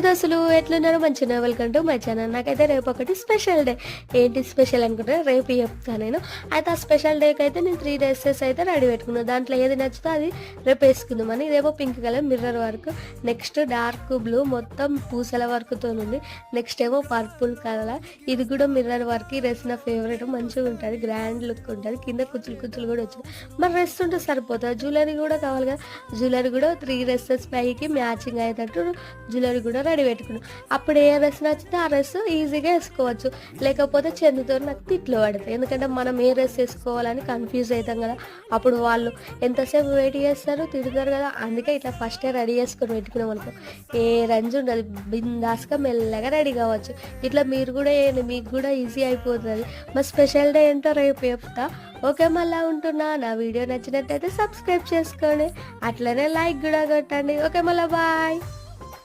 Hello దోస్తులు, ఎట్లున్నారు? మంచిగా వెల్కమ్ టు మై ఛానల్. నాకైతే రేపు ఒకటి స్పెషల్ డే. ఏంటి స్పెషల్ అనుకుంటే రేపు చెప్తాను నేను. అయితే ఆ స్పెషల్ డేకి అయితే నేను 3 డ్రెస్సెస్ అయితే రెడీ పెట్టుకున్నాను. దాంట్లో ఏది నచ్చితే అది రేపు వేసుకుందామని. ఇదేమో pink colour mirror work, next dark blue మొత్తం పూసల వర్క్తో ఉంది, నెక్స్ట్ ఏమో పర్పుల్ కలర్, ఇది కూడా మిర్రర్ వర్క్. ఈ డ్రెస్ నా ఫేవరెట్, మంచిగా ఉంటుంది, గ్రాండ్ లుక్ ఉంటుంది, కింద కుచ్చులు కుచ్చులు కూడా వచ్చింది. మరి డ్రెస్ ఉంటే సరిపోతుంది, జ్యువెలరీ కూడా కావాలి కదా. జ్యువెలరీ కూడా 3 డ్రెస్సెస్ పైకి మ్యాచింగ్ అయ్యేటట్టు జ్యువెలరీ కూడా రెడీ పెట్టుకున్నాను. అప్పుడు ఏ డ్రెస్ నచ్చితే ఆ డ్రెస్ ఈజీగా వేసుకోవచ్చు. లేకపోతే చందుతో నాకు తిట్లు పడతాయి, ఎందుకంటే మనం ఏ డ్రెస్ వేసుకోవాలని కన్ఫ్యూజ్ అవుతాం కదా. అప్పుడు వాళ్ళు ఎంతసేపు వెయిట్ చేస్తారు, తిడతారు కదా. అందుకే ఇట్లా ఫస్టే రెడీ చేసుకొని పెట్టుకున్నాం అనుకో, ఏ రంజు ఉండదు, బిందాస్గా మెల్లగా రెడీ కావచ్చు. ఇట్లా మీరు కూడా మీకు కూడా ఈజీ అయిపోతుంది. మా స్పెషల్ డే ఏంటో రేపు చెప్తా. ఓకే, మళ్ళీ ఉంటున్నా. నా వీడియో నచ్చినట్టయితే సబ్స్క్రైబ్ చేసుకోండి, అట్లనే లైక్ కూడా కొట్టండి. ఓకే, మళ్ళీ బాయ్.